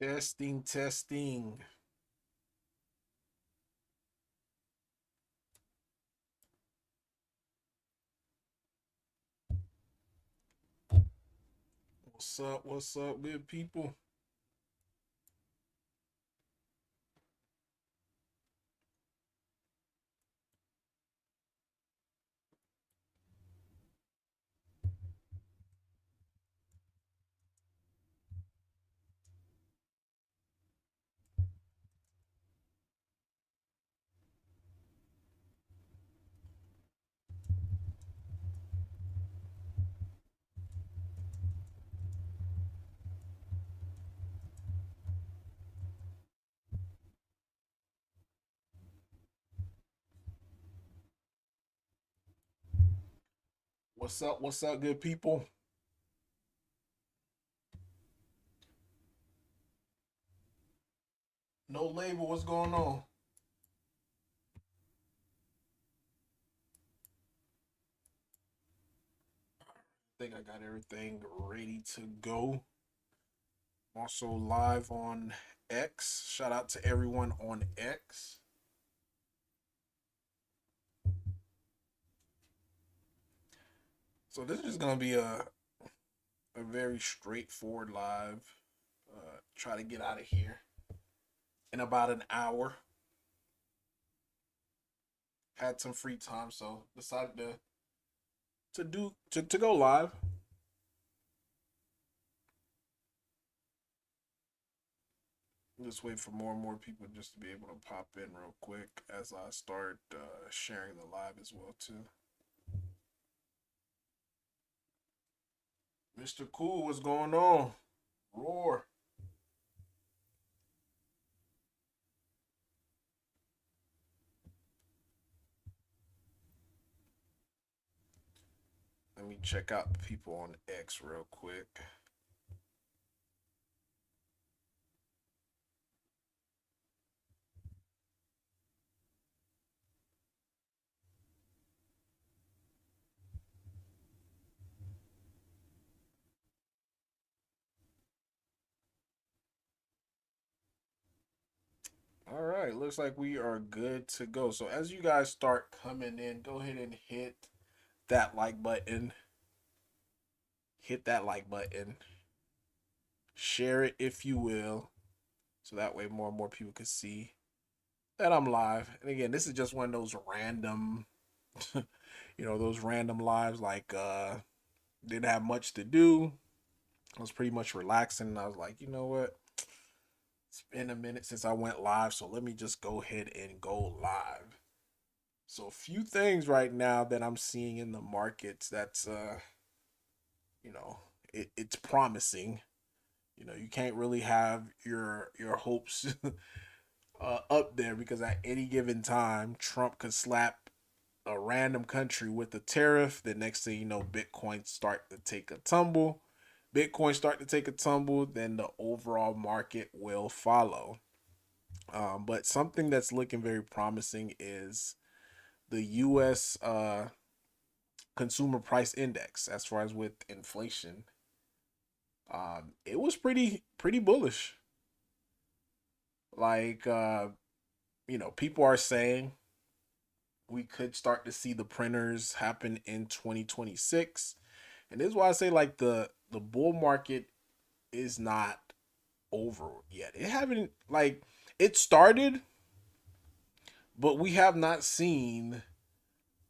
Testing, testing. What's up? What's up, good people? What's up? What's up, good people? No label. What's going on? I think I got everything ready to go. Also live on X. Shout out to everyone on X. So this is gonna be a very straightforward live. Try to get out of here in about an hour. Had some free time, so decided to go live. Just wait for more and more people just to be able to pop in real quick as I start sharing the live as well too. Mr. Cool, what's going on? Roar. Let me check out the people on X real quick. All right, looks like we are good to go. So as you guys start coming in, go ahead and hit that like button. Hit that like button. Share it if you will, so that way more and more people can see that I'm live. And again, this is just one of those random, those random lives. Like, didn't have much to do. I was pretty much relaxing. And I was like, you know what? It's been a minute since I went live, so let me just go ahead and go live. So, a few things right now that I'm seeing in the markets that's, you know, it's promising. You can't really have your hopes up there because at any given time, Trump could slap a random country with a tariff. The next thing you know, Bitcoin start to take a tumble. Bitcoin start to take a tumble, then the overall market will follow. But something that's looking very promising is the U.S. Consumer Price Index, as far as with inflation. It was pretty bullish. Like, people are saying we could start to see the printers happen in 2026. And this is why I say like the bull market is not over yet. It haven't like it started, but we have not seen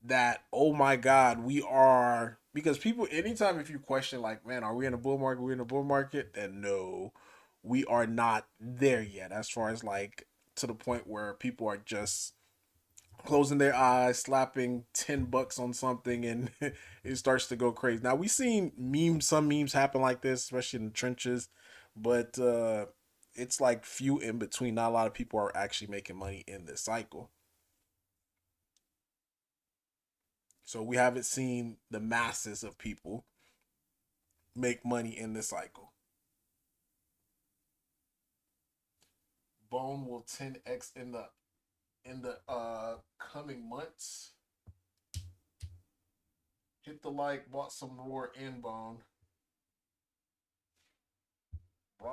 that, oh my god, we are, because people, anytime if you question like, man, are we in a bull market? We're in a bull market, then no, we are not there yet. As far as like to the point where people are just closing their eyes, slapping $10 on something, and it starts to go crazy. Now we've seen some memes happen like this, especially in the trenches, but it's like few in between. Not a lot of people are actually making money in this cycle. So we haven't seen the masses of people make money in this cycle. Bone will 10x in the coming months. Hit the like, bought some roar in Bone.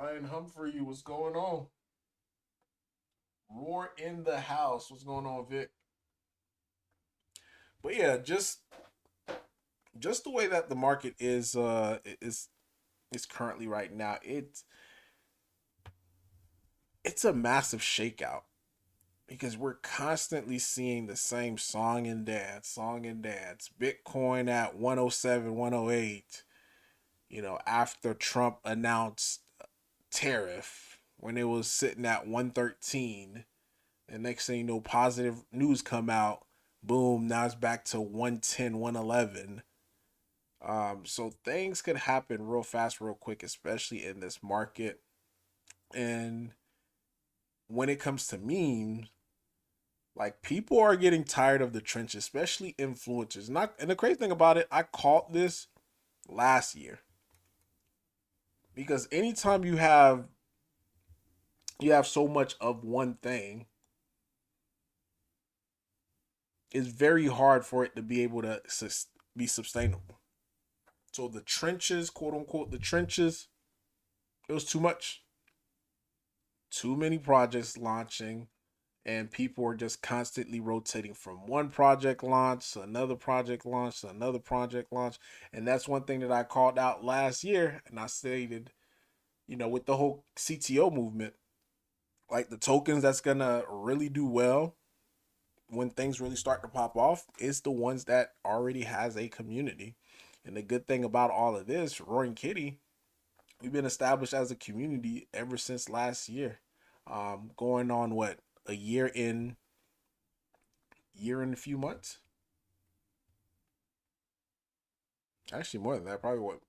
Ryan Humphrey, what's going on? Roar in the house. What's going on, Vic? But yeah, just the way that the market is currently right now, it's a massive shakeout because we're constantly seeing the same song and dance. Bitcoin at 107, 108, after Trump announced tariff when it was sitting at 113. And next thing you know, positive news come out. Boom, now it's back to 110, 111. So things could happen real fast, real quick, especially in this market. And when it comes to memes, like people are getting tired of the trenches, especially influencers. Not and the crazy thing about it, I caught this last year because anytime you have so much of one thing, it's very hard for it to be able to be sustainable. So the trenches, quote unquote, the trenches, it was too much. Too many projects launching, and people are just constantly rotating from one project launch to another project launch to another project launch. And that's one thing that I called out last year, and I stated, with the whole CTO movement, like the tokens that's gonna really do well when things really start to pop off is the ones that already has a community. And the good thing about all of this, Roaring Kitty, we've been established as a community ever since last year. Going on what, a year and a few months. Actually, more than that, probably what,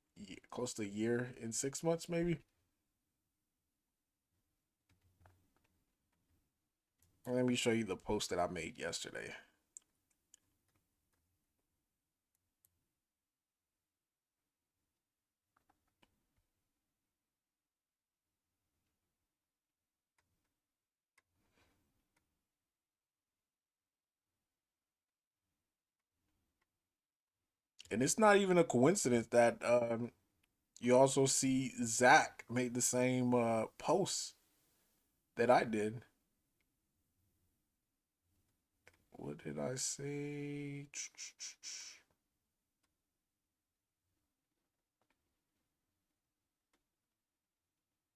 close to a year in 6 months, maybe. And let me show you the post that I made yesterday. And it's not even a coincidence that you also see Zach made the same post that I did. What did I say?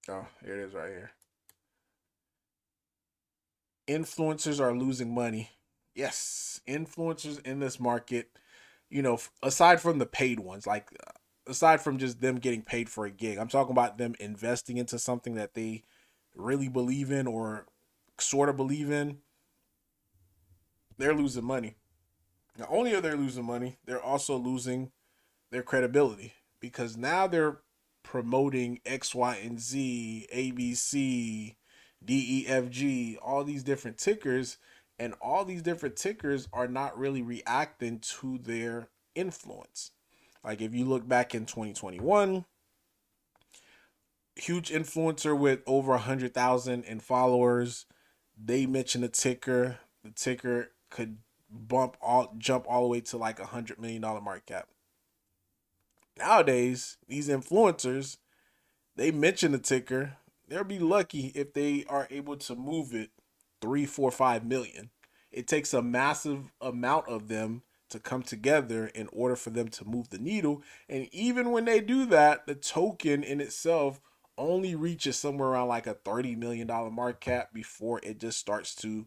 Oh, here it is right here. Influencers are losing money. Yes, influencers in this market, aside from the paid ones, like aside from just them getting paid for a gig, I'm talking about them investing into something that they really believe in or sort of believe in. They're losing money. Not only are they losing money, they're also losing their credibility because now they're promoting X, Y, and Z, ABC, DEFG, all these different tickers, and all these different tickers are not really reacting to their influence. Like if you look back in 2021, huge influencer with over 100,000 in followers, they mentioned a ticker. The ticker could jump all the way to like $100 million market cap. Nowadays, these influencers, they mention the ticker. They'll be lucky if they are able to move it 3, 4, 5 million. It takes a massive amount of them to come together in order for them to move the needle. And even when they do that, the token in itself only reaches somewhere around like a $30 million market cap before it just starts to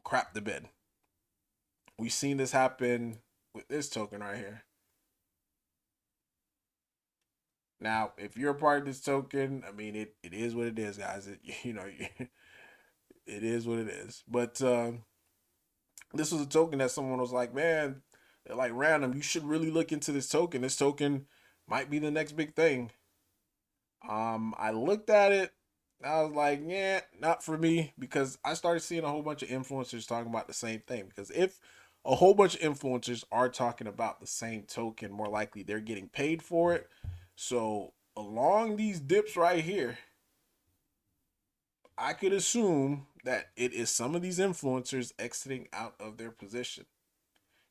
crap the bed. We've seen this happen with this token right here. Now, if you're a part of this token, I mean, it is what it is, guys. It is what it is. But this was a token that someone was like, man, like random. You should really look into this token. This token might be the next big thing. I looked at it. I was like, yeah, not for me because I started seeing a whole bunch of influencers talking about the same thing. Because if a whole bunch of influencers are talking about the same token, more likely they're getting paid for it. So along these dips right here, I could assume that it is some of these influencers exiting out of their position.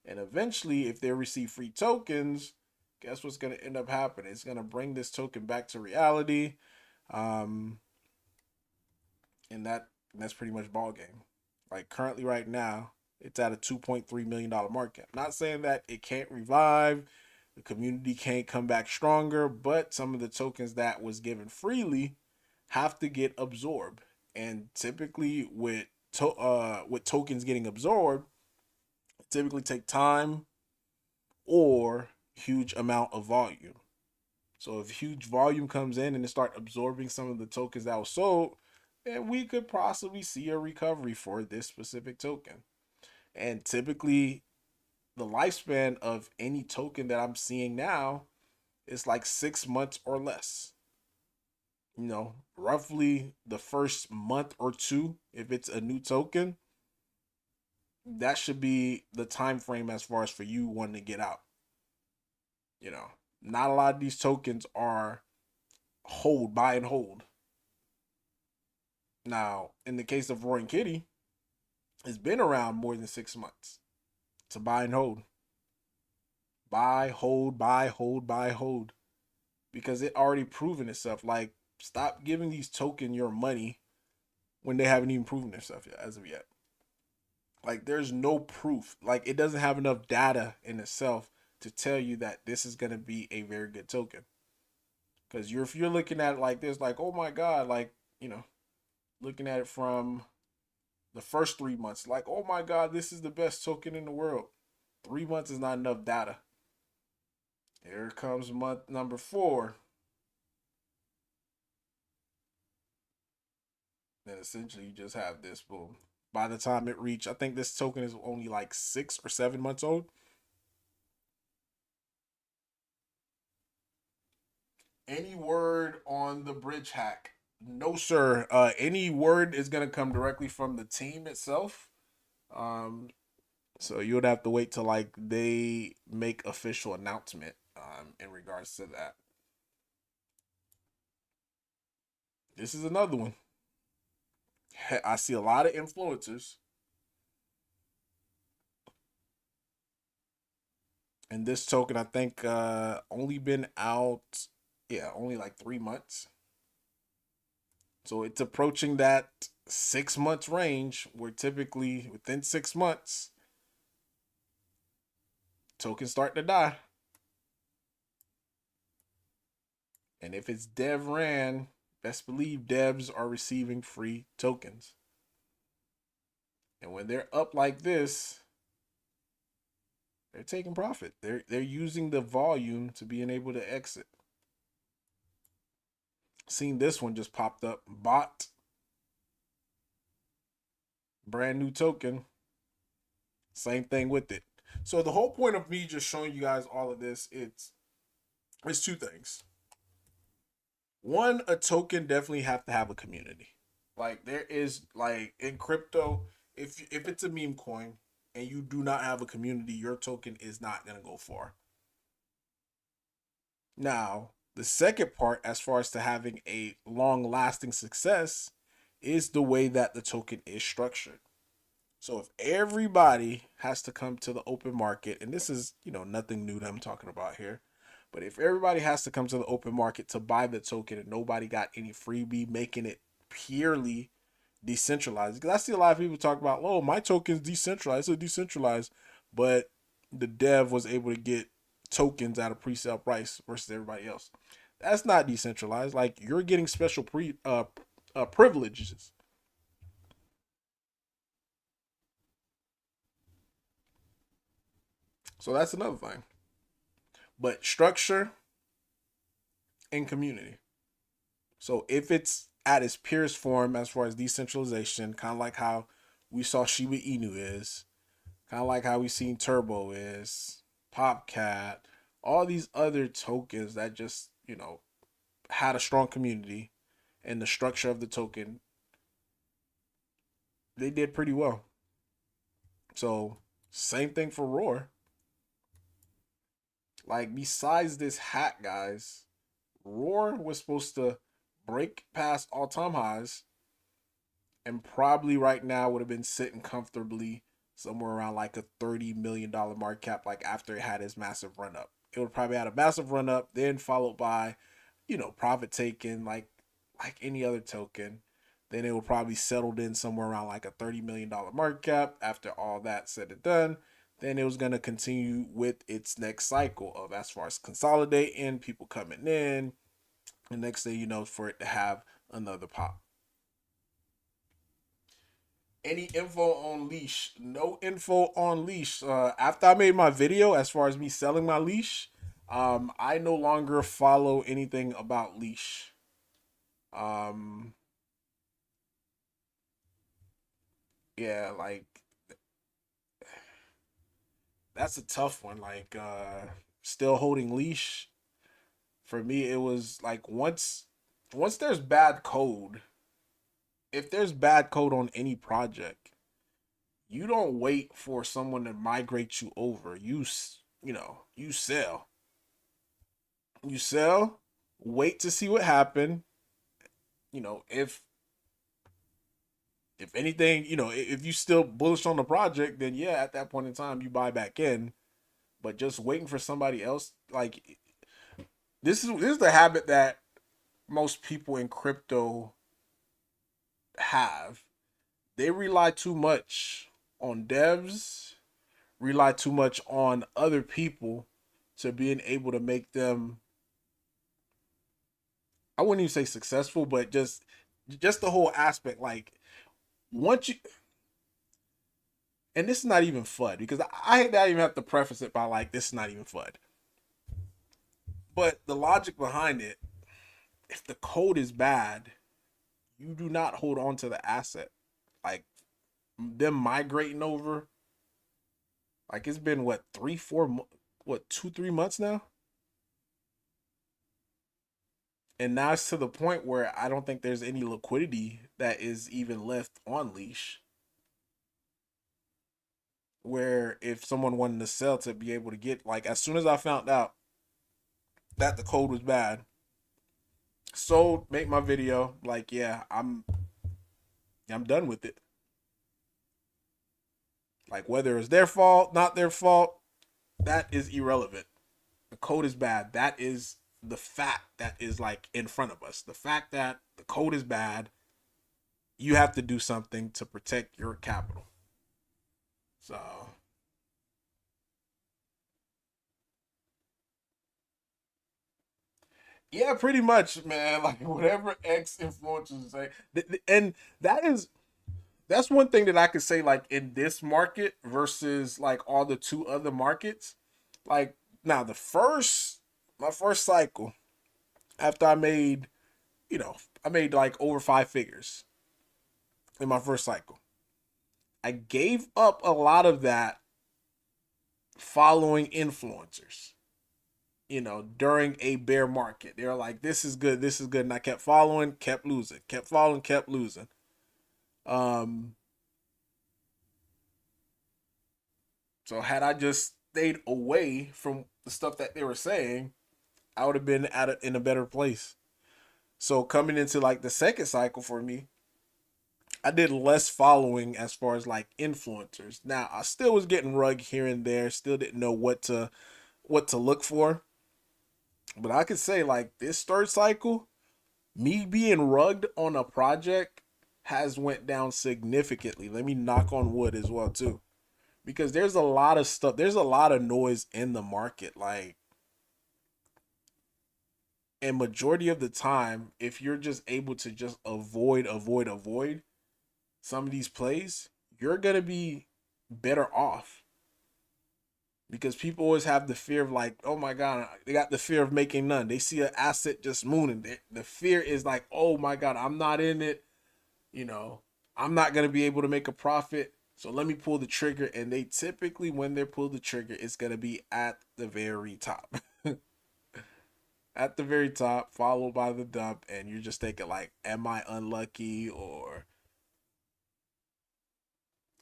And eventually, if they receive free tokens, guess what's going to end up happening? It's going to bring this token back to reality. Um, and that's pretty much ball game. Like currently, right now, it's at a $2.3 million market cap. Not saying that it can't revive, the community can't come back stronger, but some of the tokens that was given freely have to get absorbed. And typically, with tokens getting absorbed, it typically take time or huge amount of volume. So if huge volume comes in and it start absorbing some of the tokens that was sold, then we could possibly see a recovery for this specific token. And typically the lifespan of any token that I'm seeing now is like 6 months or less. Roughly the first month or two, if it's a new token, that should be the time frame as far as for you wanting to get out. You know, Not a lot of these tokens are buy and hold. Now, in the case of Roaring Kitty, it's been around more than 6 months to buy and hold. Buy, hold, buy, hold, buy, hold. Because it already proven itself. Like, stop giving these token your money when they haven't even proven themselves yet, as of yet. Like, there's no proof. Like, it doesn't have enough data in itself to tell you that this is going to be a very good token. Because if you're looking at it like this, like, oh my God, like, looking at it from the first 3 months, like, oh my God, this is the best token in the world. 3 months is not enough data. Here comes month number 4. Then essentially you just have this boom. By the time it reach, I think this token is only like 6 or 7 months old. Any word on the bridge hack? No, sir. Any word is gonna come directly from the team itself. Um, so you would have to wait till like they make official announcement in regards to that. This is another one. I see a lot of influencers, and this token I think only been out, yeah, only like 3 months. So it's approaching that 6 months range where typically within 6 months tokens start to die. And if it's dev ran, best believe devs are receiving free tokens. And when they're up like this, they're taking profit. They're using the volume to being able to exit. Seen this one just popped up. Bot. Brand new token. Same thing with it. So the whole point of me just showing you guys all of this, it's two things. One, a token definitely have to have a community. Like there is like in crypto, if it's a meme coin and you do not have a community, your token is not gonna go far. Now, the second part, as far as to having a long lasting success, is the way that the token is structured. So if everybody has to come to the open market, and this is, nothing new that I'm talking about here, but if everybody has to come to the open market to buy the token and nobody got any freebie, making it purely decentralized. Because I see a lot of people talk about, oh, my token's decentralized, it's decentralized, but the dev was able to get tokens at a pre-sale price versus everybody else. That's not decentralized. Like you're getting special privileges. So that's another thing. But structure and community. So if it's at its purest form as far as decentralization, kind of like how we saw Shiba Inu is, kind of like how we seen Turbo is, Popcat, all these other tokens that just, had a strong community and the structure of the token, they did pretty well. So same thing for Roar. Like besides this hack, guys, Roar was supposed to break past all time highs and probably right now would have been sitting comfortably somewhere around like a $30 million market cap, like after it had its massive run up. It would probably had a massive run up, then followed by, profit taking, like like any other token, then it will probably settled in somewhere around like a $30 million market cap. After all that said and done, then it was going to continue with its next cycle of, as far as consolidating, people coming in, the next thing you know, for it to have another pop. Any info on leash? No info on leash. After I made my video, as far as me selling my leash, I no longer follow anything about leash. Um, yeah, like that's a tough one. Like, still holding leash for me. It was like once there's bad code. If there's bad code on any project, you don't wait for someone to migrate you over. You sell. You sell. Wait to see what happened. If anything, if you still bullish on the project, then yeah, at that point in time, you buy back in. But just waiting for somebody else, like this is the habit that most people in crypto have. They rely too much on devs, rely too much on other people to being able to make them, I wouldn't even say successful, but just the whole aspect. Like once you, and this is not even FUD, because I hate that I even have to preface it by like this is not even FUD. But the logic behind it, if the code is bad, you do not hold on to the asset. Like them migrating over, like it's been what 2 3 months now, and now it's to the point where I don't think there's any liquidity that is even left on leash. Where if someone wanted to sell, to be able to get, like, as soon as I found out that the code was bad, sold, make my video, like, yeah, I'm done with it. Like whether it's their fault, not their fault, that is irrelevant. The code is bad. That is the fact that is like in front of us. The fact that the code is bad, you have to do something to protect your capital. So yeah, pretty much, man. Like whatever X influencers say, and that is that's one thing that I could say. Like in this market versus like all the two other markets, like now my first cycle after I made like over 5 figures in my first cycle. I gave up a lot of that following influencers. During a bear market, they were like, this is good," and I kept following, kept losing, kept following, kept losing. Um, so had I just stayed away from the stuff that they were saying, I would have been in a better place. So coming into like the second cycle for me, I did less following as far as like influencers. Now I still was getting rug here and there, still didn't know what to look for. But I could say like this third cycle, me being rugged on a project has went down significantly. Let me knock on wood as well too. Because there's a lot of stuff, there's a lot of noise in the market. Like, and majority of the time, if you're just able to just avoid some of these plays, you're gonna be better off. Because people always have the fear of like, oh my god, they got the fear of making none. They see an asset just mooning. The fear is like, oh my god, I'm not in it. You know, I'm not gonna be able to make a profit. So let me pull the trigger. And they typically, when they pull the trigger, it's gonna be at the very top. At the very top, followed by the dump, and you're just thinking like, am I unlucky? Or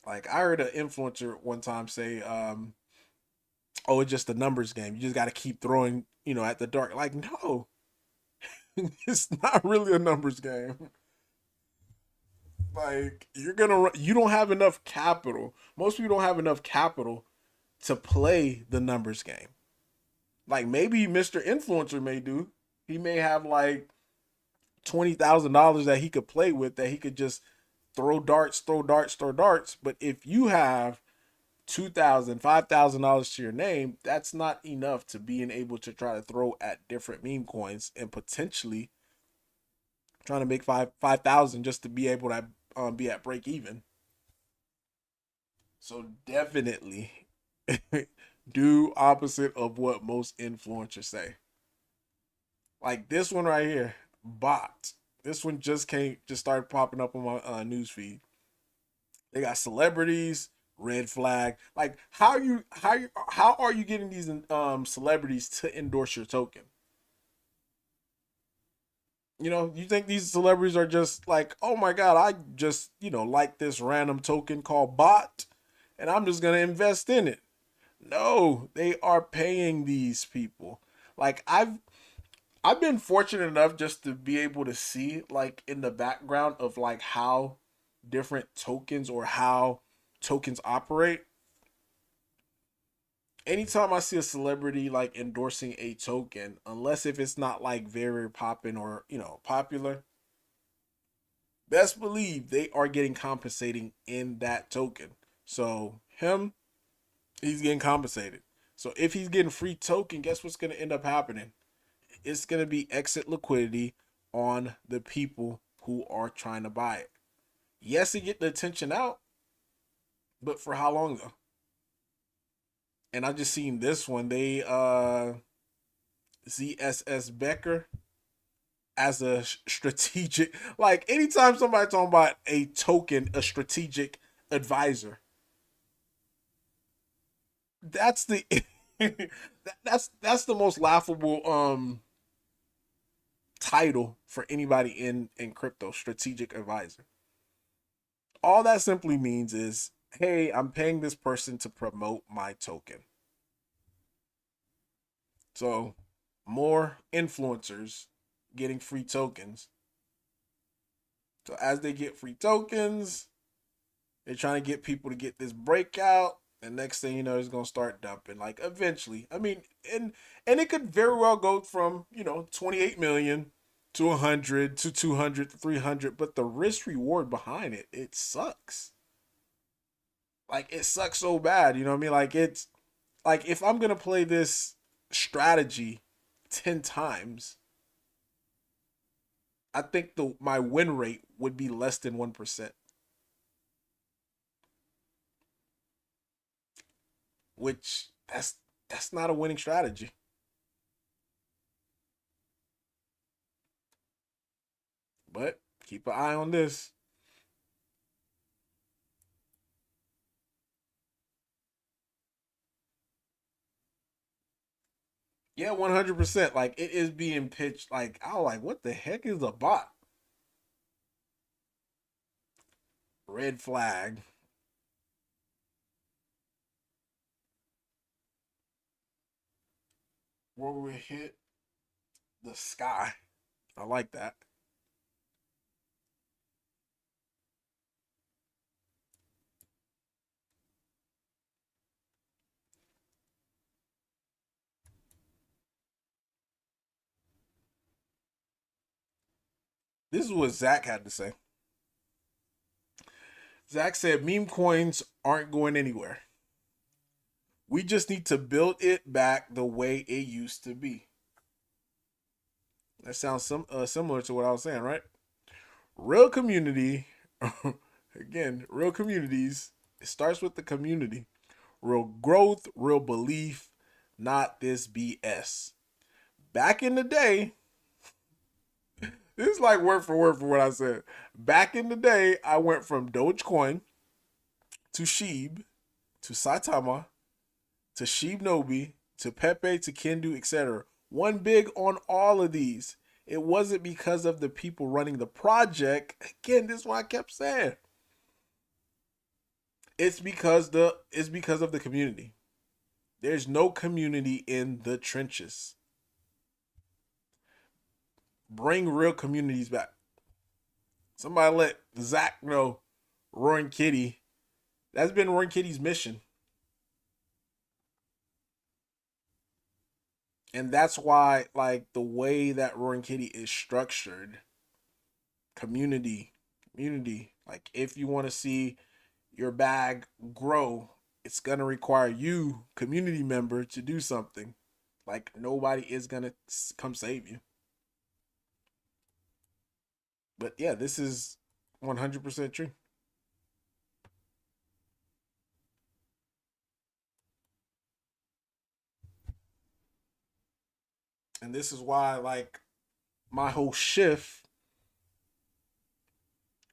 like I heard an influencer one time say, oh, it's just a numbers game. You just got to keep throwing, at the dark. Like, no, it's not really a numbers game. Like, you don't have enough capital. Most people don't have enough capital to play the numbers game. Like, maybe Mr. Influencer may do. He may have like $20,000 that he could play with, that he could just throw darts, throw darts, throw darts. But if you have $2,000, $5,000 to your name, that's not enough to being able to try to throw at different meme coins and potentially trying to make 5,000 just to be able to be at break even. So definitely do opposite of what most influencers say. Like this one right here, bot. This one just started popping up on my news feed. They got celebrities, red flag. Like how are you getting these celebrities to endorse your token? You know, you think these celebrities are just like, oh my god, I just like this random token called bot, and I'm just gonna invest in it. No, they are paying these people. Like I've been fortunate enough just to be able to see like in the background of like how different tokens or how tokens operate. Anytime I see a celebrity like endorsing a token, unless if it's not like very popping or popular, best believe they are getting compensating in that token. So him, he's getting compensated. So if he's getting free token, guess what's gonna end up happening? It's gonna be exit liquidity on the people who are trying to buy it. Yes, to get the attention out, but for how long though? And I just seen this one. They ZSS Becker as a strategic, like anytime somebody talking about a token, a strategic advisor, that's the that's the most laughable title for anybody in crypto, strategic advisor. All that simply means is, hey, I'm paying this person to promote my token. So more influencers getting free tokens. So as they get free tokens, they're trying to get people to get this breakout. And next thing you know, it's gonna start dumping. Like eventually, I mean, and it could very well go from 28 million to 100 to 200 to 300, but the risk reward behind it sucks. Like it sucks so bad. You know what I mean? Like it's like if I'm gonna play this strategy 10 times, I think the my win rate would be less than 1%, which that's not a winning strategy. But keep an eye on this. Yeah, 100%. Like it is being pitched. Like I was like, what the heck is a bot? Red flag. Where we hit the sky. I like that. This is what Zach had to say. Zach said meme coins aren't going anywhere. We just need to build it back the way it used to be. That sounds similar to what I was saying, right? Real community, again, real communities, it starts with the community. Real growth, real belief, not this BS. Back in the day, this is like word for what I said. Back in the day, I went from Dogecoin to Sheeb to Saitama to Sheeb Nobi to Pepe to Kendu, etc. One big on all of these. It wasn't because of the people running the project. Again, this is what I kept saying. It's because of the community. There's no community in the trenches. Bring real communities back. Somebody let Zach know Roaring Kitty. That's been Roaring Kitty's mission. And that's why, like, the way that Roaring Kitty is structured, Community, community. Like if you want to see your bag grow, it's gonna require you, community member, to do something. Like nobody is gonna come save you. But yeah, this is 100% true. And this is why, like, my whole shift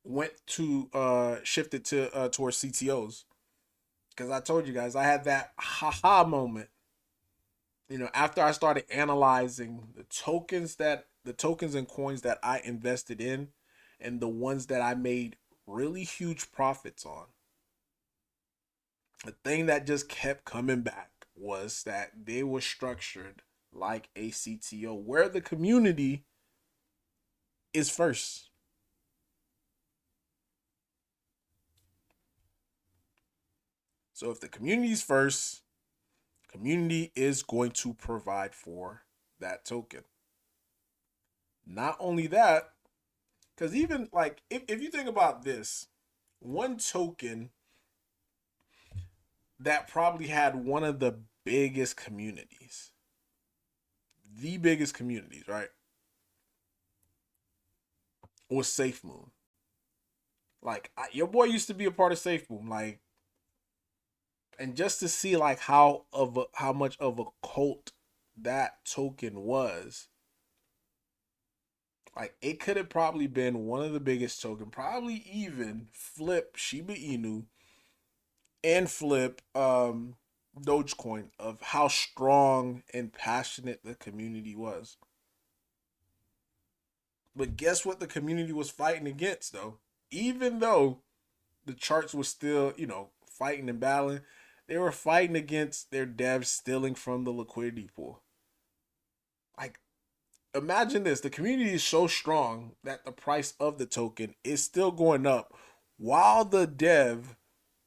went to shifted to towards CTOs, because I told you guys I had that haha moment. After I started analyzing the tokens and coins that I invested in, and the ones that I made really huge profits on. The thing that just kept coming back was that they were structured like a CTO, where the community is first. So if the community is first, community is going to provide for that token. Not only that, because even like if you think about this, one token that probably had one of biggest communities, the biggest communities, right, was SafeMoon. Like your boy used to be a part of SafeMoon, like, and just to see like how much of a cult that token was, like it could have probably been one of the biggest token, probably even flip Shiba Inu and flip Dogecoin, of how strong and passionate the community was. But guess what the community was fighting against though? Even though the charts were still, fighting and battling, they were fighting against their devs stealing from the liquidity pool. Like, imagine this: the community is so strong that the price of the token is still going up, while the dev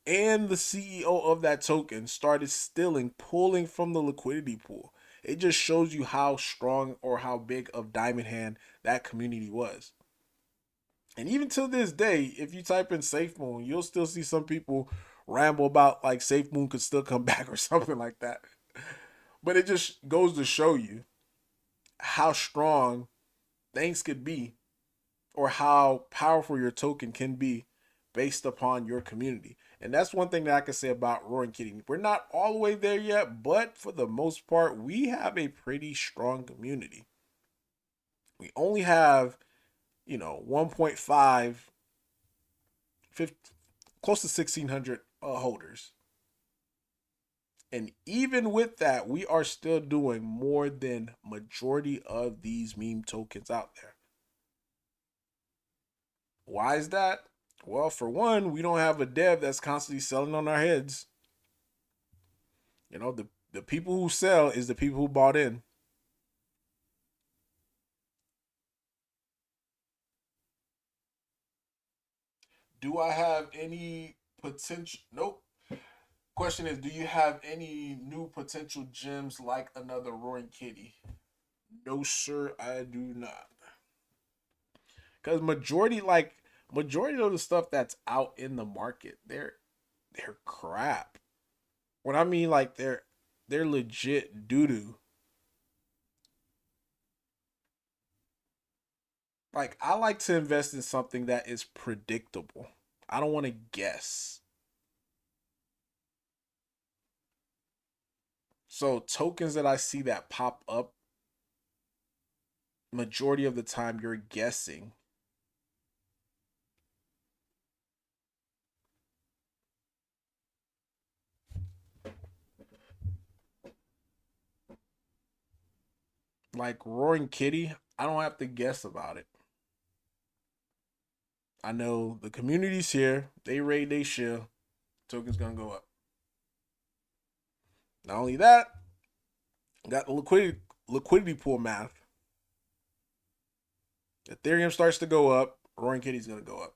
and the CEO of that token started stealing, pulling from the liquidity pool. It just shows you how strong or how big of diamond hand that community was. And even to this day, if you type in Safe Moon, you'll still see some people ramble about like Safe Moon could still come back or something like that. But it just goes to show you how strong things could be, or how powerful your token can be based upon your community. And that's one thing that I can say about Roaring Kitty. We're not all the way there yet, but for the most part, we have a pretty strong community. We only have, 1.5, 50, close to 1,600 holders. And even with that, we are still doing more than majority of these meme tokens out there. Why is that? Well, for one, we don't have a dev that's constantly selling on our heads. The people who sell is the people who bought in. Do I have any potential? Nope. Question is, do you have any new potential gems like another Roaring Kitty? No, sir, I do not. Because majority of the stuff that's out in the market, they're crap. What I mean, like they're legit doo doo. Like I like to invest in something that is predictable. I don't want to guess. So tokens that I see that pop up, majority of the time you're guessing. Like Roaring Kitty, I don't have to guess about it. I know the community's here. They raid, they share. Token's gonna go up. Not only that, got the liquidity pool math. Ethereum starts to go up, Roaring Kitty's gonna go up.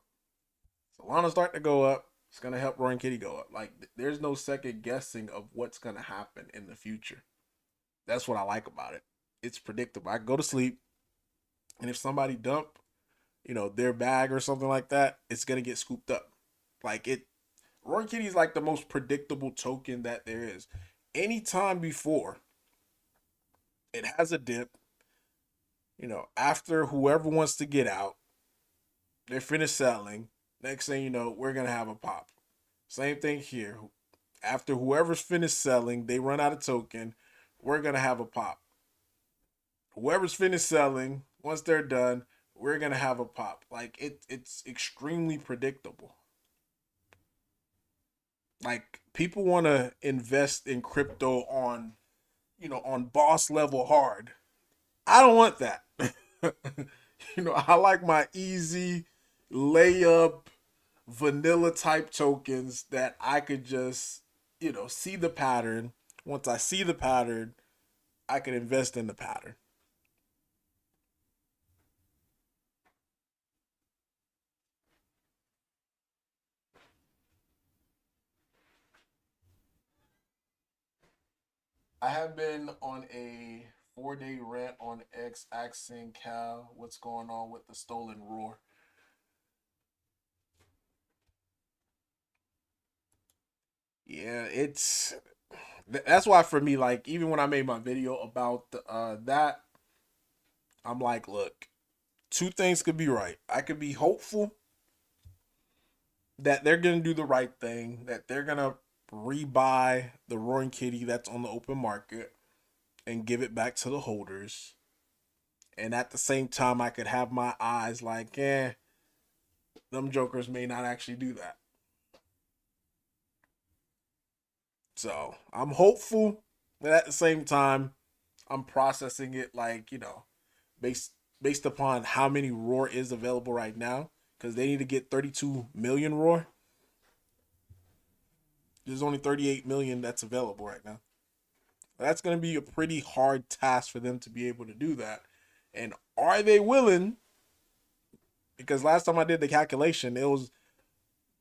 Solana start to go up, it's gonna help Roaring Kitty go up. Like there's no second guessing of what's gonna happen in the future. That's what I like about it. It's predictable. I go to sleep, and if somebody dump their bag or something like that, it's gonna get scooped up. Like it, Roaring Kitty is like the most predictable token that there is. Anytime before it has a dip, after whoever wants to get out, they're finished selling. Next thing you know, we're gonna have a pop. Same thing here. After whoever's finished selling, they run out of token, we're gonna have a pop. Whoever's finished selling, once they're done, we're gonna have a pop. Like it's extremely predictable. Like people want to invest in crypto on on boss level hard. I don't want that. I like my easy layup vanilla type tokens that I could just see the pattern. Once I see the pattern, I can invest in the pattern. I have been on a 4-day rant on X asking Cal what's going on with the stolen roar. Yeah, that's why for me, like even when I made my video about that, I'm like, look, two things could be right. I could be hopeful that they're gonna do the right thing, that they're gonna rebuy the Roaring Kitty that's on the open market and give it back to the holders. And at the same time, I could have my eyes like, them jokers may not actually do that. So I'm hopeful, but at the same time, I'm processing it like based based upon how many roar is available right now. Because they need to get 32 million roar. There's only 38 million that's available right now. That's going to be a pretty hard task for them to be able to do that. And are they willing? Because last time I did the calculation, it was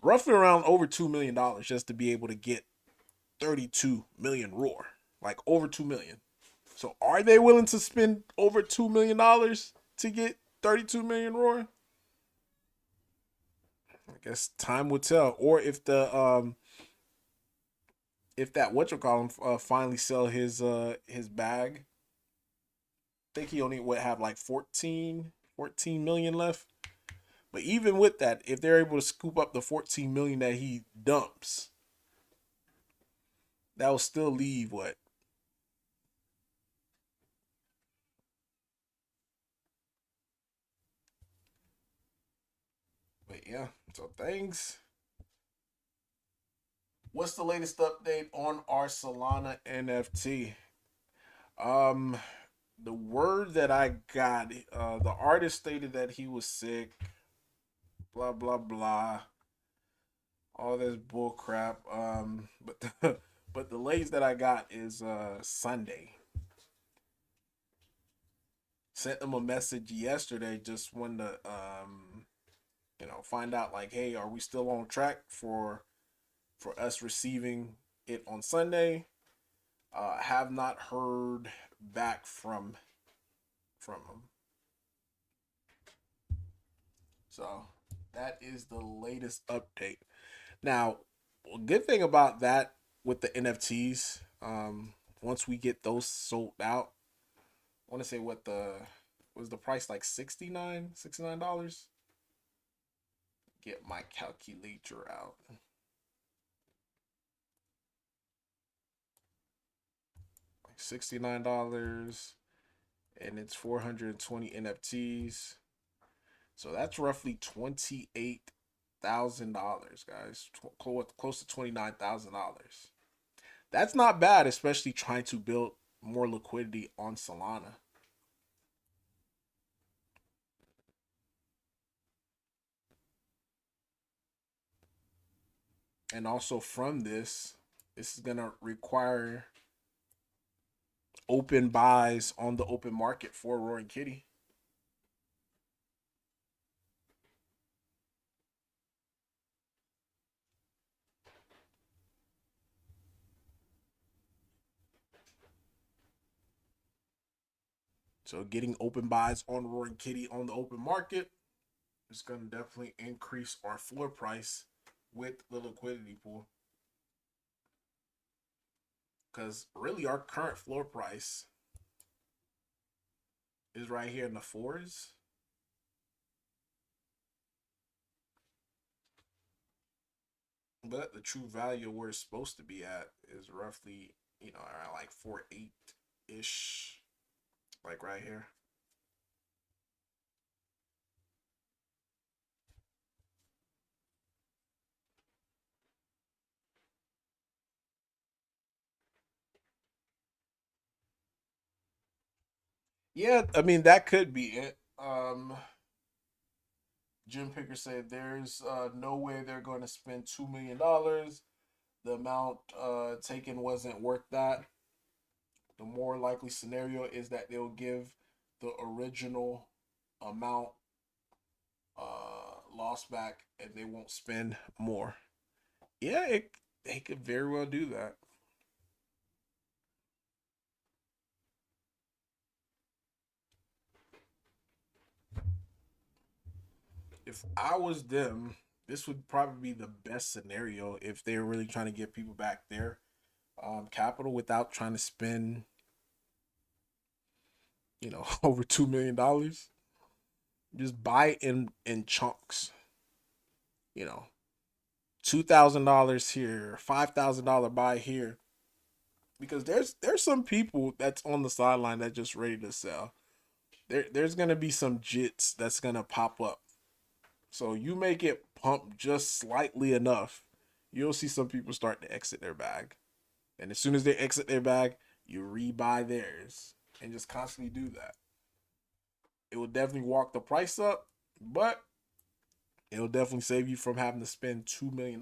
roughly around over $2 million just to be able to get 32 million roar, like over 2 million. So are they willing to spend over $2 million to get 32 million roar? I guess time will tell. Or if that what you call him finally sell his bag. I think he only would have like 14 million left. But even with that, if they're able to scoop up the 14 million that he dumps, that will still leave what? But yeah, so thanks. What's the latest update on our Solana NFT? Um, the word that I got, the artist stated that he was sick. Blah blah blah. All this bull crap. But but the latest that I got is Sunday. Sent them a message yesterday. Just wanted to find out like, hey, are we still on track for us receiving it on Sunday? Have not heard back from them. So that is the latest update. Now, a good thing about that with the NFTs, once we get those sold out, I want to say what the was the price like $69. Get my calculator out. Like $69 and it's 420 NFTs. So that's roughly $28,000, guys. Close to $29,000. That's not bad, especially trying to build more liquidity on Solana. And also from this is gonna require open buys on the open market for Roaring Kitty. So getting open buys on Roaring Kitty on the open market It's gonna definitely increase our floor price with the liquidity pool. Because really, our current floor price is right here in the fours. But the true value where it's supposed to be at is roughly, around like 4.8 ish, like right here. Yeah, I mean that could be it. Jim Picker said there's no way they're going to spend $2 million. The amount taken wasn't worth that. The more likely scenario is that they'll give the original amount lost back and they won't spend more. Yeah, they could very well do that. If I was them, this would probably be the best scenario if they're really trying to get people back there capital without trying to spend, over $2 million. Just buy it in chunks. You know, $2,000 here, $5,000 buy here, because there's some people that's on the sideline that just ready to sell. There's gonna be some jits that's gonna pop up. So you make it pump just slightly enough, you'll see some people start to exit their bag. And as soon as they exit their bag, you rebuy theirs and just constantly do that. It will definitely walk the price up, but it'll definitely save you from having to spend $2 million.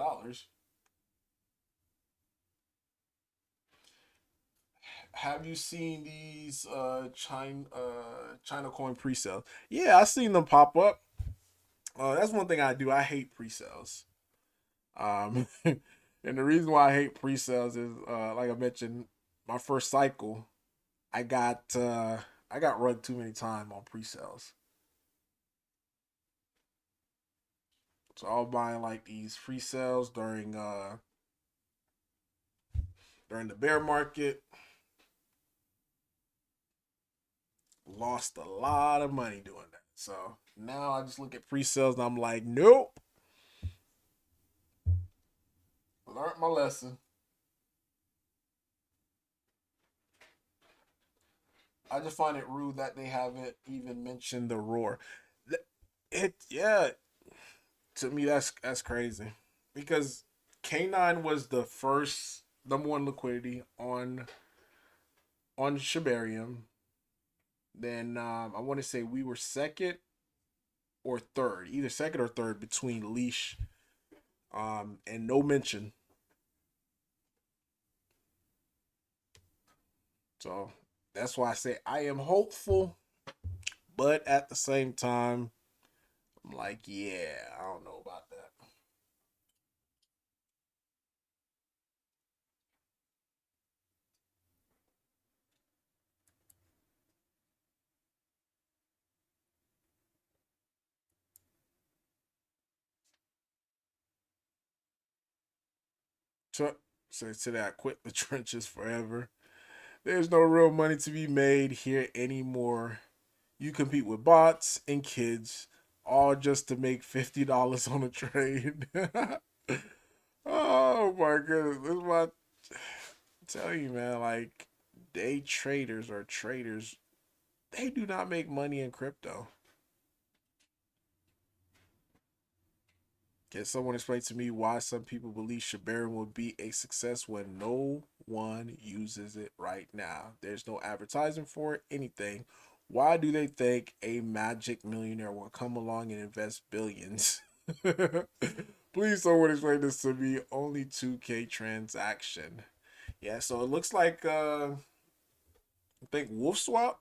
Have you seen these China coin pre-sales? Yeah, I seen them pop up. That's one thing I do. I hate pre-sales. And the reason why I hate pre-sales is, like I mentioned, my first cycle, I got I got rugged too many times on pre-sales. So I was buying like these pre-sales during the bear market. Lost a lot of money doing that. So now I just look at pre-sales and I'm like, nope. Learned my lesson. I just find it rude that they haven't even mentioned the roar. It yeah, to me that's crazy. Because K9 was the first number one liquidity on Shibarium. Then I want to say we were second or third, either second or third between Leash and no mention. So that's why I say I am hopeful, but at the same time, I'm like, yeah, I don't know about that. So, say to that, quit the trenches forever. There's no real money to be made here anymore. You compete with bots and kids, all just to make $50 on a trade. Oh my goodness. This is what I tell you, man. Like, day traders or traders, they do not make money in crypto. Can someone explain to me why some people believe Shibarium will be a success when no one uses it right now? There's no advertising for it, anything. Why do they think a magic millionaire will come along and invest billions? Please, someone explain this to me. Only 2K transaction. Yeah, so it looks like I think WolfSwap,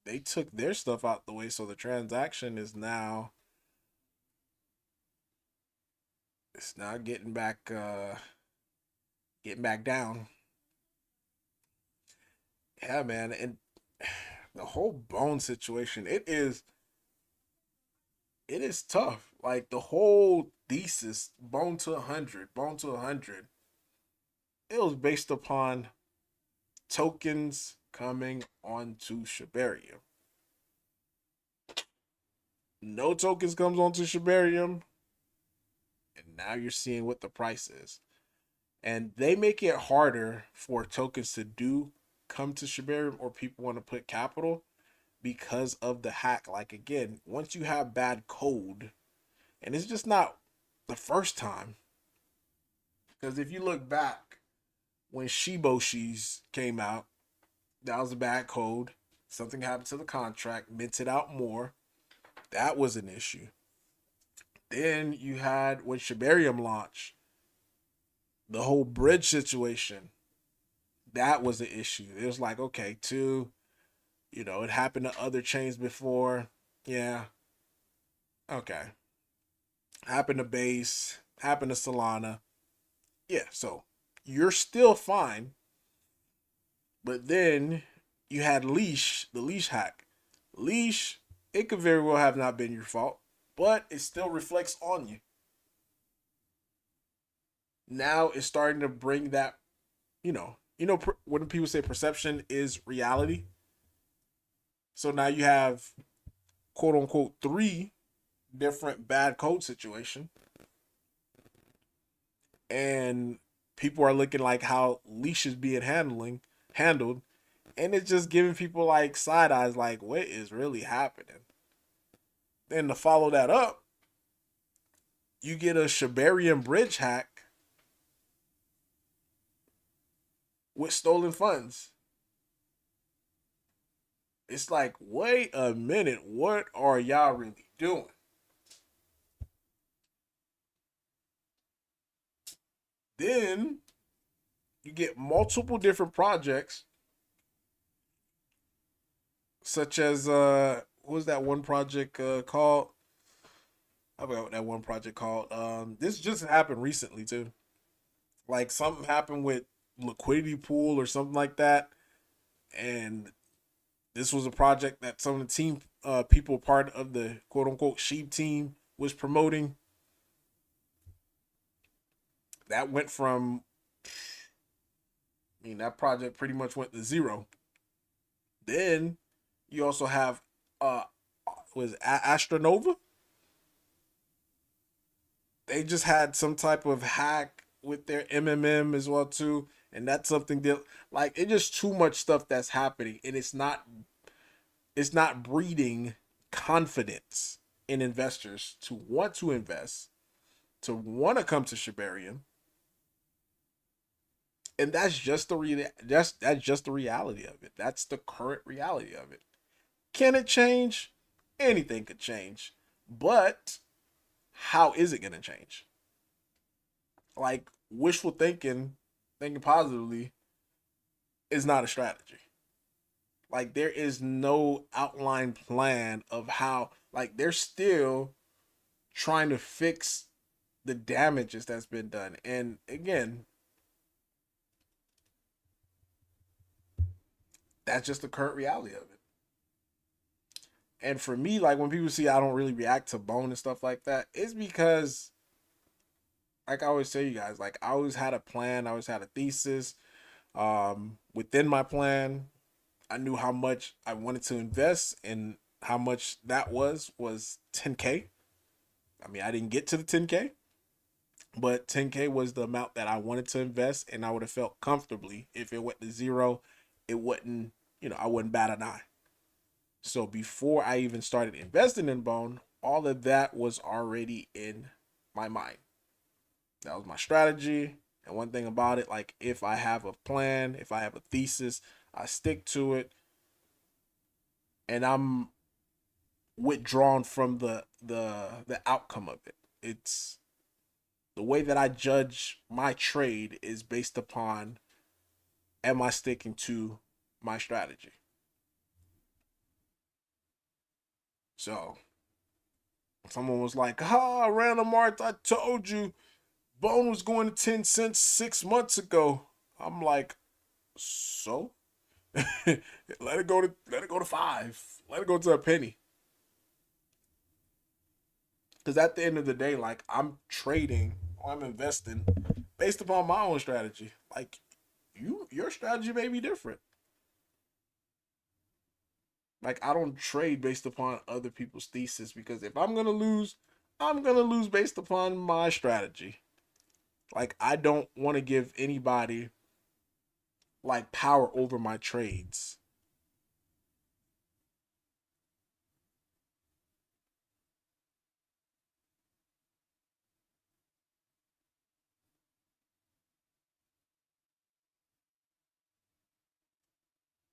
they took their stuff out the way, so the transaction is now it's now getting back down. Yeah, man, and the whole bone situation, it is. it is tough. Like the whole thesis, bone to 100, it was based upon tokens coming onto Shibarium. No tokens comes onto Shibarium, and now you're seeing what the price is. And they make it harder for tokens to do come to Shibarium or people want to put capital because of the hack. Like again, once you have bad code, and it's just not the first time. Because if you look back when Shiboshis came out, that was a bad code. Something happened to the contract, minted out more. That was an issue. Then you had when Shibarium launched, the whole bridge situation. That was the issue. It was like, okay, two, it happened to other chains before. Yeah, okay. Happened to Base, happened to Solana. Yeah, so you're still fine. But then you had Leash, the Leash hack. Leash, it could very well have not been your fault, but it still reflects on you. Now it's starting to bring that, when people say perception is reality. So now you have quote unquote three different bad code situation, and people are looking like how Leash is being handled, and it's just giving people like side eyes, like what is really happening. Then to follow that up, you get a Shibarian bridge hack with stolen funds. It's like, wait a minute, what are y'all really doing? Then you get multiple different projects, such as what was that one project called? I forgot what that one project called. This just happened recently too. Like something happened with liquidity pool or something like that, and this was a project that some of the team people part of the quote unquote sheep team was promoting. That went from, that project pretty much went to zero. Then you also have was Astronova. They just had some type of hack with their MMM as well too, and that's something that like it's just too much stuff that's happening, and it's not breeding confidence in investors to want to invest, to want to come to Shibarium, and that's just the reality of it. That's the current reality of it. Can it change? Anything could change, but how is it going to change? Like wishful thinking positively, is not a strategy. Like there is no outline plan of how. Like they're still trying to fix the damages that's been done. And again, that's just the current reality of it. And for me, like when people see I don't really react to bone and stuff like that, it's because, like I always say, you guys, like I always had a plan, I always had a thesis. Within my plan, I knew how much I wanted to invest, and how much that was 10K. I mean, I didn't get to the 10K, but 10K was the amount that I wanted to invest, and I would have felt comfortably if it went to zero. It wouldn't, I wouldn't bat an eye. So before I even started investing in Bone, all of that was already in my mind. That was my strategy. And one thing about it, like if I have a plan, if I have a thesis, I stick to it, and I'm withdrawn from the outcome of it. It's the way that I judge my trade is based upon, am I sticking to my strategy? So someone was like, Random Arts, I told you Bone was going to 10 cents 6 months ago. I'm like, so let it go to 5. Let it go to a penny. Because at the end of the day, like I'm trading or I'm investing based upon my own strategy. Like your strategy may be different. Like I don't trade based upon other people's thesis because if I'm gonna lose, I'm gonna lose based upon my strategy. Like I don't want to give anybody like power over my trades.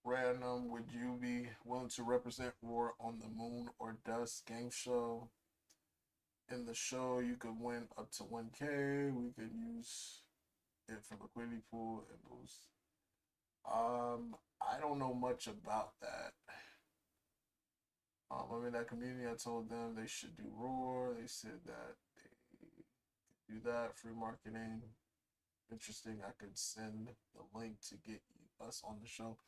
Random, would you be willing to represent Roar on the Moon or Dust game show? In the show, you could win up to 1K. We could use it for liquidity pool and boost. I don't know much about that. I'm in that community. I told them they should do Roar. They said that they do that free marketing. Interesting. I could send the link to get us on the show.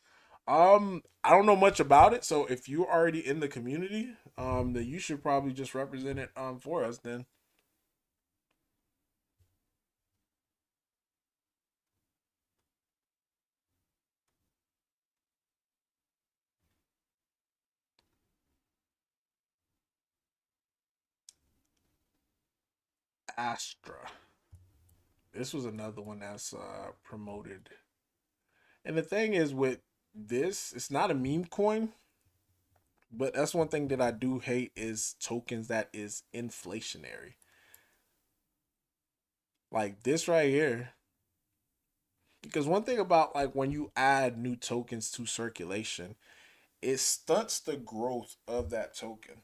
I don't know much about it, so if you're already in the community, then you should probably just represent it for us then. Astra. This was another one that's promoted. And the thing is with this, it's not a meme coin, but that's one thing that I do hate is tokens that is inflationary. Like this right here. Because one thing about like when you add new tokens to circulation, it stunts the growth of that token.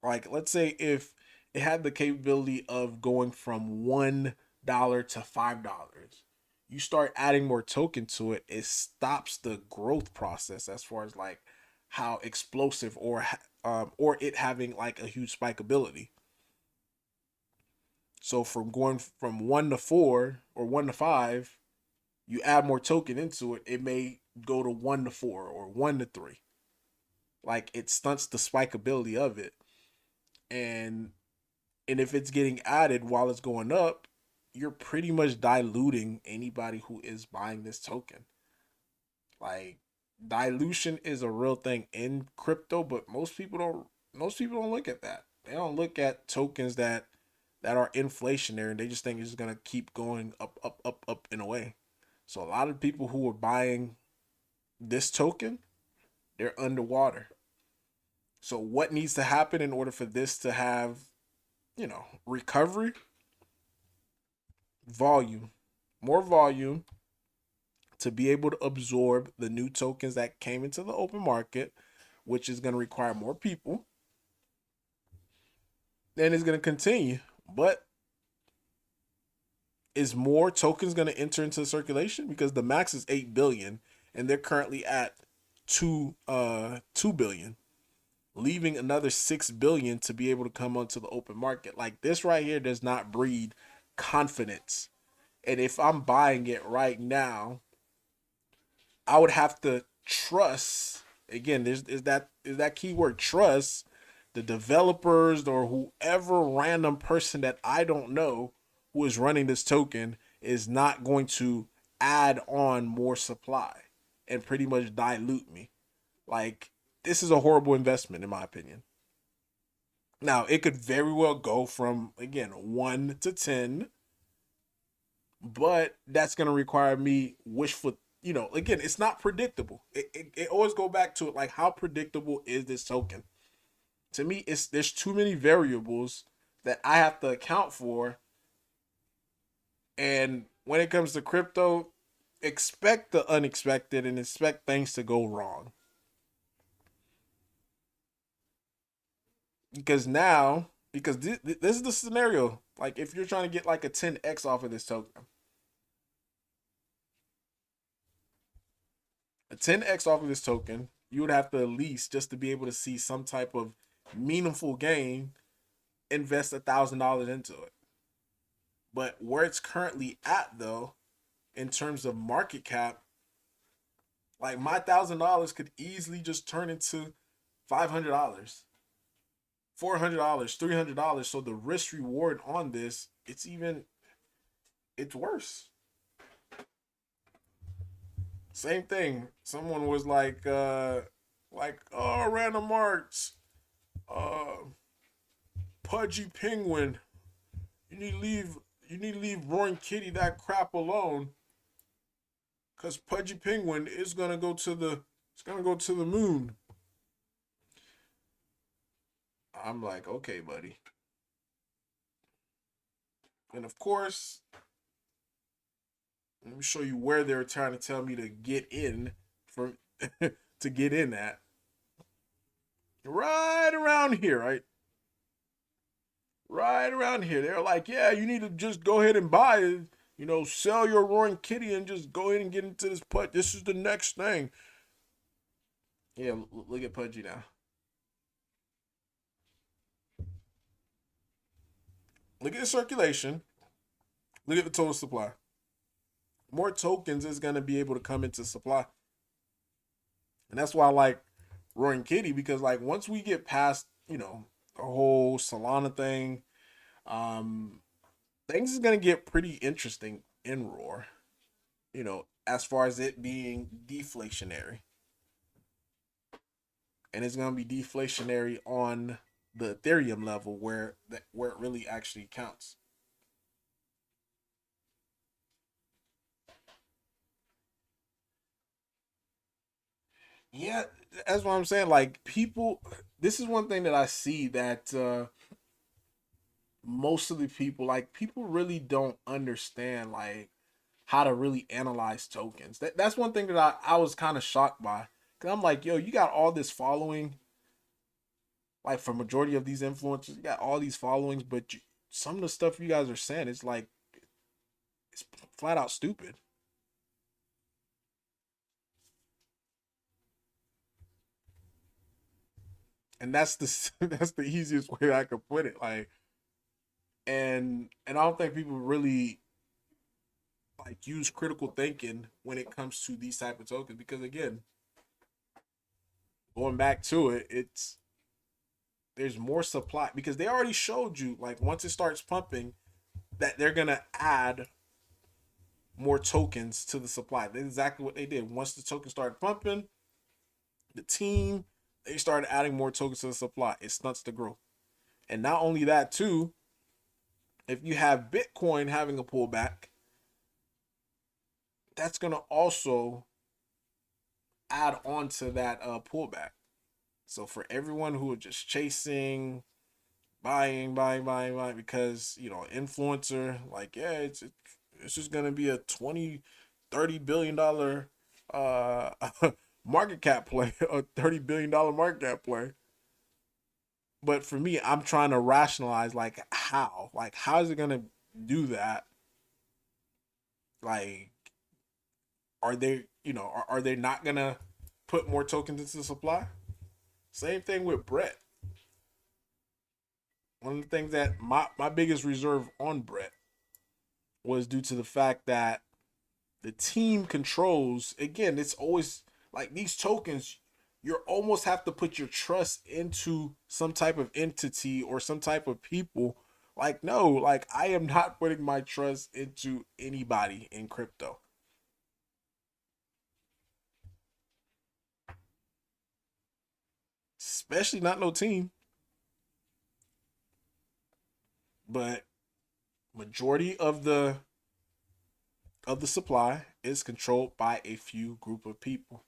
Like let's say if it had the capability of going from $1 to $5, you start adding more token to it, it stops the growth process as far as like how explosive or it having like a huge spike ability. So from going from 1 to 4 or 1 to 5, you add more token into it, it may go to 1 to 4 or 1 to 3. Like it stunts the spike ability of it. And if it's getting added while it's going up, you're pretty much diluting anybody who is buying this token. Like dilution is a real thing in crypto, but most people don't look at that. They don't look at tokens that are inflationary and they just think it's just gonna keep going up, up, up, up in a way. So a lot of people who are buying this token, they're underwater. So what needs to happen in order for this to have, recovery? Volume. More volume to be able to absorb the new tokens that came into the open market, which is going to require more people. And it's going to continue. But is more tokens going to enter into circulation? Because the max is 8 billion and they're currently at 2 billion, leaving another 6 billion to be able to come onto the open market. Like this right here does not breed confidence. And if I'm buying it right now, I would have to trust. Again, there's is that keyword trust the developers or whoever random person that I don't know who is running this token is not going to add on more supply and pretty much dilute me. Like this is a horrible investment in my opinion. Now, it could very well go from again 1 to 10, but that's going to require me wishful. Again, it's not predictable. It always go back to it like how predictable is this token? To me, it's there's too many variables that I have to account for. And when it comes to crypto, expect the unexpected and expect things to go wrong. Because this is the scenario. Like if you're trying to get like a 10x off of this token, a 10x off of this token, you would have to at least just to be able to see some type of meaningful gain, invest $1,000 into it. But where it's currently at though, in terms of market cap, like my $1,000 could easily just turn into $500 $400, $300. So the risk reward on this, it's worse. Same thing. Someone was oh, random arts, uh, pudgy penguin. You need to leave. You need to leave Roaring Kitty that crap alone, cause pudgy penguin is gonna go to the. It's gonna go to the moon. I'm like, okay, buddy. And of course, let me show you where they're trying to tell me to get in from to get in at. Right around here, right? Right around here. They're like, yeah, you need to just go ahead and buy it. Sell your Roaring Kitty and just go ahead and get into this put. This is the next thing. Yeah, look at Pudgy now. Look at the circulation. Look at the total supply. More tokens is going to be able to come into supply. And that's why I like Roaring Kitty, because like once we get past, the whole Solana thing, um, things is gonna get pretty interesting in Roar. As far as it being deflationary, and it's gonna be deflationary on the Ethereum level where it really actually counts. Yeah, that's what I'm saying. Like people, this is one thing that I see that most of the people, like people really don't understand like how to really analyze tokens. That's one thing that I was kind of shocked by. Cause I'm like, yo, you got all this following, like for majority of these influencers, you got all these followings, but some of the stuff you guys are saying, it's like it's flat out stupid. And that's the that's the easiest way I could put it. Like, and I don't think people really like use critical thinking when it comes to these type of tokens, because again, going back to it, it's there's more supply, because they already showed you like once it starts pumping that they're gonna add more tokens to the supply. That's exactly what they did. Once the tokens started pumping, the team they started adding more tokens to the supply. It stunts the growth. And not only that, too, if you have Bitcoin having a pullback, that's gonna also add on to that pullback. So for everyone who are just chasing, buying, because influencer, like yeah, it's just gonna be a 20-30 billion dollar uh market cap play, a $30 billion market cap play. But for me, I'm trying to rationalize like how is it gonna do that? Like, are they are they not gonna put more tokens into the supply? Same thing with Brett. One of the things that my biggest reserve on Brett was due to the fact that the team controls, again, it's always like these tokens, you almost have to put your trust into some type of entity or some type of people. Like no, like I am not putting my trust into anybody in crypto, especially not no team. But majority of the supply is controlled by a few group of people.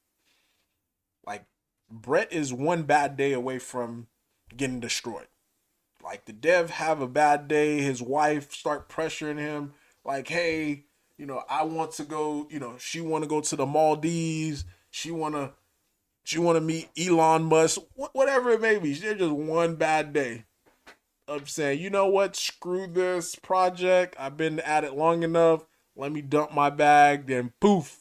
Like Brett is one bad day away from getting destroyed. Like the dev have a bad day, his wife start pressuring him, like, hey, I want to go, she want to go to the Maldives, she want to meet Elon Musk, whatever it may be. They're just one bad day of saying, you know what, screw this project. I've been at it long enough. Let me dump my bag. Then poof.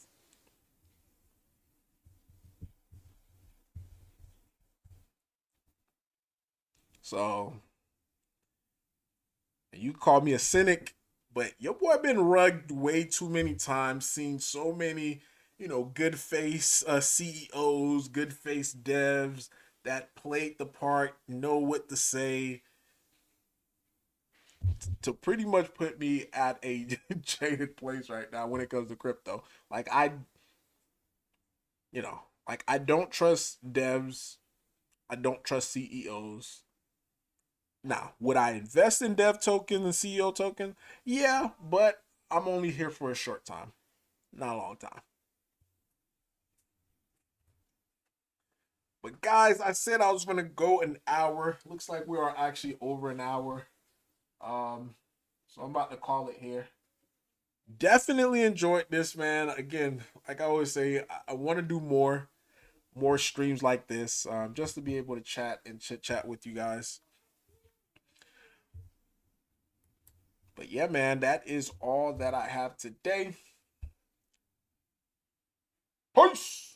So you call me a cynic, but your boy been rugged way too many times. Seen so many, good face CEOs, good face devs that played the part, know what to say, to pretty much put me at a jaded place right now when it comes to crypto. Like you know, like I don't trust devs. I don't trust CEOs. Now, would I invest in dev token and CEO token? Yeah, but I'm only here for a short time, not a long time. But guys, I said I was gonna go an hour. Looks like we are actually over an hour. Um, so I'm about to call it here. Definitely enjoyed this, man. Again, like I always say, I want to do more streams like this, just to be able to chat and chit chat with you guys. But yeah, man, that is all that I have today. Peace.